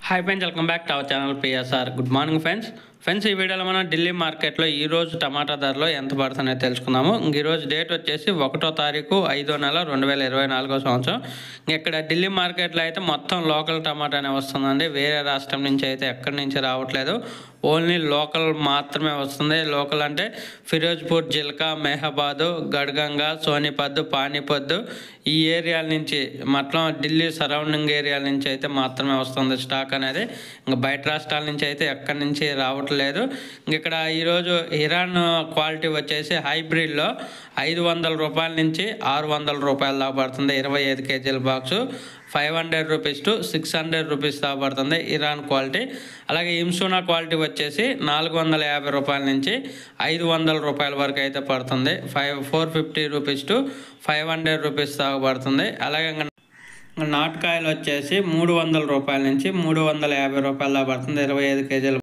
Hi friends, welcome back to our channel PSR. Good morning friends ఈ వీడియోలో మనం ఢిల్లీ మార్కెట్లో ఈరోజు టమాటా ధరలు ఎంత పడుతున్నాయో తెలుసుకుందాము. ఈరోజు డేట్ వచ్చేసి 1వ తారీఖు 5వ నెల 2024 సంవత్సరం. ఇక్కడ ఢిల్లీ మార్కెట్లో అయితే మొత్తం లోకల్ టమాటానే వస్తుందండి. వేరే రాష్ట్రం నుంచి అయితే ఎక్కడి నుంచి రావట్లేదు, ఓన్లీ లోకల్ మాత్రమే వస్తుంది. లోకల్ అంటే ఫిరోజ్పూర్, జిల్కా, మెహబాదు, గడ్గంగా, సోనిపత్, పానీపత్ ఈ ఏరియాల నుంచి మొత్తం ఢిల్లీ సరౌండింగ్ ఏరియాల నుంచి అయితే మాత్రమే వస్తుంది స్టాక్ అనేది. ఇంకా బయట రాష్ట్రాల నుంచి అయితే ఎక్కడి నుంచి రావట్లేదు. ఇక్కడ ఈరోజు ఇరాన్ క్వాలిటీ వచ్చేసి హైబ్రిడ్లో 500 రూపాయల నుంచి 600 రూపాయల దాకా పడుతుంది. 25 కేజీల బాక్సు 500 రూపీస్ టు 600 రూపీస్ దాకా పడుతుంది ఇరాన్ క్వాలిటీ. అలాగే ఇమ్సూనా క్వాలిటీ వచ్చేసి 450 రూపాయల నుంచి 500 రూపాయల వరకు అయితే పడుతుంది. 450 రూపీస్ టు 500 రూపీస్ దాకా పడుతుంది. అలాగే నాటుకాయలు వచ్చేసి 300 రూపాయల నుంచి 350 రూపాయల దాకా పడుతుంది 25 కేజీల